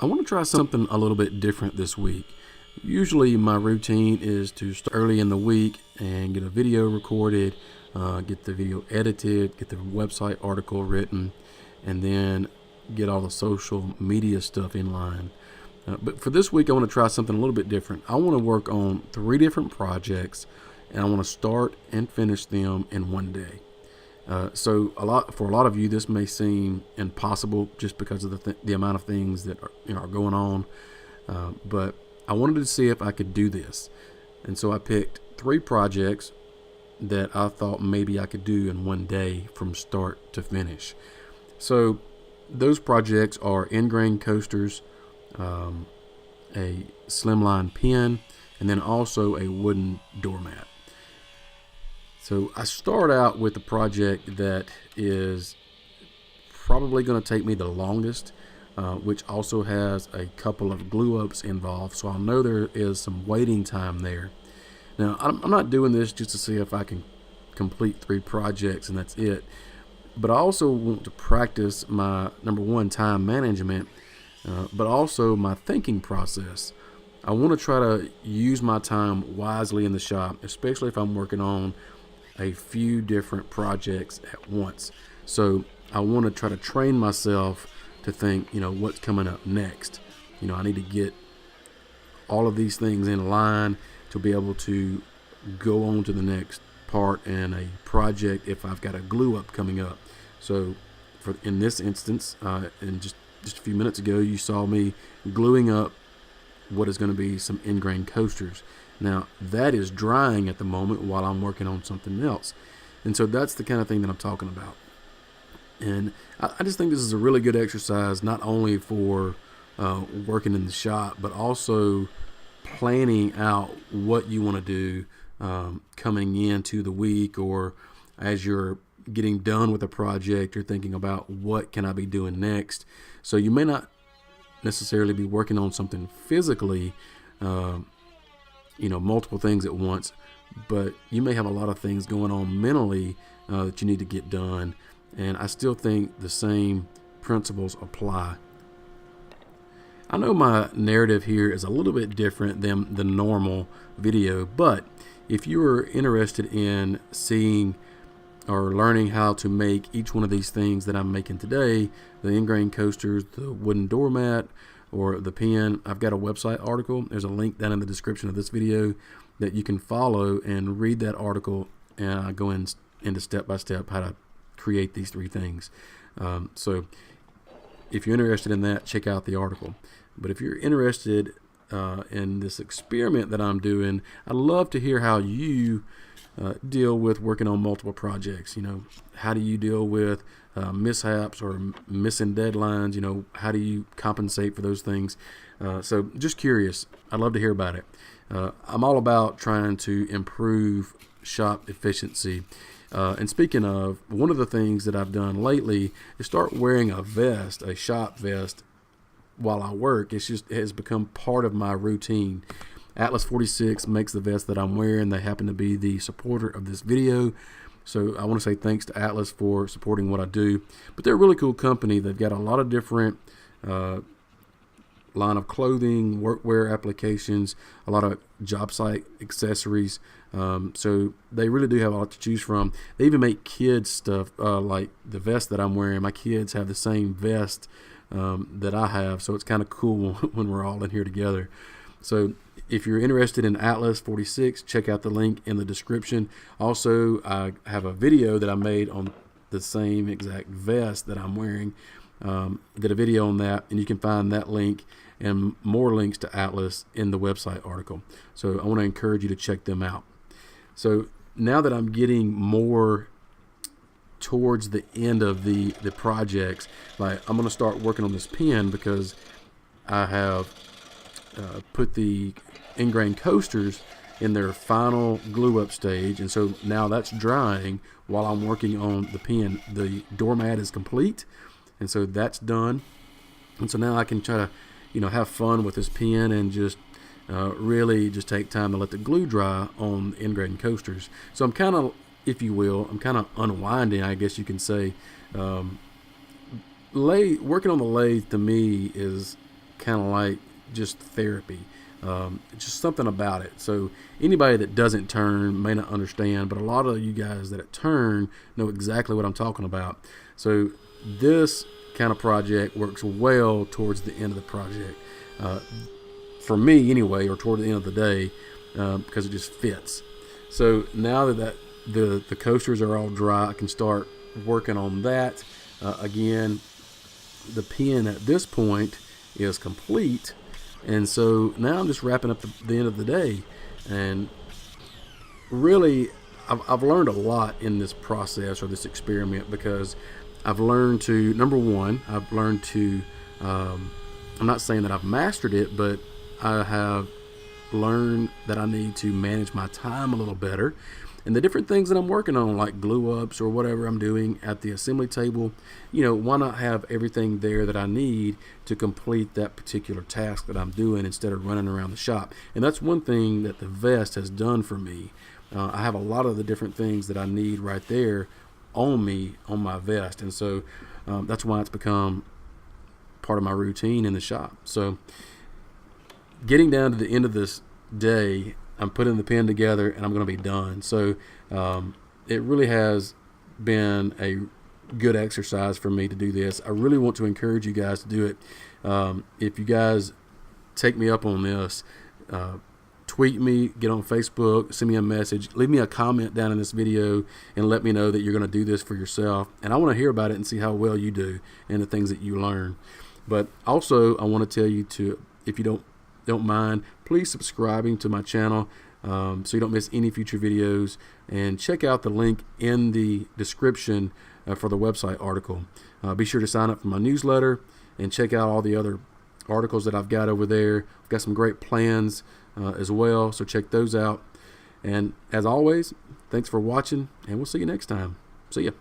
I want to try something a little bit different this week. Usually my routine is to start early in the week and get a video recorded, get the video edited, get the website article written, and then get all the social media stuff in line. But for this week, I want to try something a little bit different. I want to work on 3 different projects, and I want to start and finish them in one day. So for a lot of you, this may seem impossible just because of the amount of things that are going on. But I wanted to see if I could do this, and so I picked 3 projects that I thought maybe I could do in one day from start to finish. So those projects are ingrain coasters, a slimline pen, and then also a wooden doormat. So I start out with a project that is probably going to take me the longest, which also has a couple of glue ups involved. So I know there is some waiting time there. Now, I'm not doing this just to see if I can complete 3 projects and that's it. But I also want to practice my, number one, time management, but also my thinking process. I want to try to use my time wisely in the shop, especially if I'm working on a few different projects at once. So I want to try to train myself to think, what's coming up next. I need to get all of these things in line to be able to go on to the next part in a project if I've got a glue up coming up. So in this instance, and just a few minutes ago, you saw me gluing up what is going to be some ingrain coasters. Now, that is drying at the moment while I'm working on something else. And so that's the kind of thing that I'm talking about. And I just think this is a really good exercise, not only for working in the shop, but also planning out what you want to do coming into the week, or as you're getting done with a project, you're thinking about what can I be doing next. So you may not necessarily be working on something physically, multiple things at once, but you may have a lot of things going on mentally that you need to get done. And I still think the same principles apply. I know my narrative here is a little bit different than the normal video, but if you are interested in seeing or learning how to make each one of these things that I'm making today, the ingrain coasters, the wooden doormat, or the pen, I've got a website article. There's a link down in the description of this video that you can follow and read that article, and I go into step by step how to create these 3 things. So if you're interested in that, check out the article. But if you're interested in this experiment that I'm doing, I'd love to hear how you deal with working on multiple projects. How do you deal with mishaps or missing deadlines? How do you compensate for those things? So just curious. I'd love to hear about it. I'm all about trying to improve shop efficiency. And speaking of, one of the things that I've done lately is start wearing a vest, a shop vest, while I work. It has become part of my routine. Atlas 46 makes the vest that I'm wearing. They happen to be the supporter of this video. So I want to say thanks to Atlas for supporting what I do. But they're a really cool company. They've got a lot of different line of clothing, workwear applications, a lot of job site accessories. So they really do have a lot to choose from. They even make kids stuff, like the vest that I'm wearing. My kids have the same vest that I have, so it's kind of cool when we're all in here together. So if you're interested in Atlas 46, check out the link in the description. Also, I have a video that I made on the same exact vest that I'm wearing. Did a video on that, and you can find that link and more links to Atlas in the website article. So I want to encourage you to check them out. So now that I'm getting more towards the end of the projects, like I'm going to start working on this pen because I have put the ingrain coasters in their final glue up stage, and so now that's drying while I'm working on the pen. The doormat is complete, and so that's done, and so now I can try to have fun with this pen and just really just take time to let the glue dry on the ingrain coasters. So I'm kind of, if you will, unwinding, I guess you can say. Working on the lathe to me is kind of like just therapy. Just something about it. So anybody that doesn't turn may not understand, but a lot of you guys that turn know exactly what I'm talking about. So this kind of project works well towards the end of the project, for me anyway, or toward the end of the day, because it just fits. So now that the coasters are all dry, I can start working on that. Again, the pen at this point is complete, and so now I'm just wrapping up the end of the day. And really, I've learned a lot in this process or this experiment, because I've learned to, number one, I've learned to, I'm not saying that I've mastered it, but I have learned that I need to manage my time a little better. And the different things that I'm working on, like glue ups or whatever I'm doing at the assembly table, why not have everything there that I need to complete that particular task that I'm doing, instead of running around the shop. And that's one thing that the vest has done for me. I have a lot of the different things that I need right there on me, on my vest. And so that's why it's become part of my routine in the shop. So getting down to the end of this day, I'm putting the pen together and I'm going to be done. So it really has been a good exercise for me to do this. I really want to encourage you guys to do it. If you guys take me up on this, tweet me, get on Facebook, send me a message, leave me a comment down in this video, and let me know that you're going to do this for yourself. And I want to hear about it and see how well you do and the things that you learn. But also, I want to tell you to, if you don't mind, please subscribing to my channel, so you don't miss any future videos, and check out the link in the description for the website article. Be sure to sign up for my newsletter and check out all the other articles that I've got over there. I've got some great plans as well, so check those out. And as always, thanks for watching, and we'll see you next time. See ya.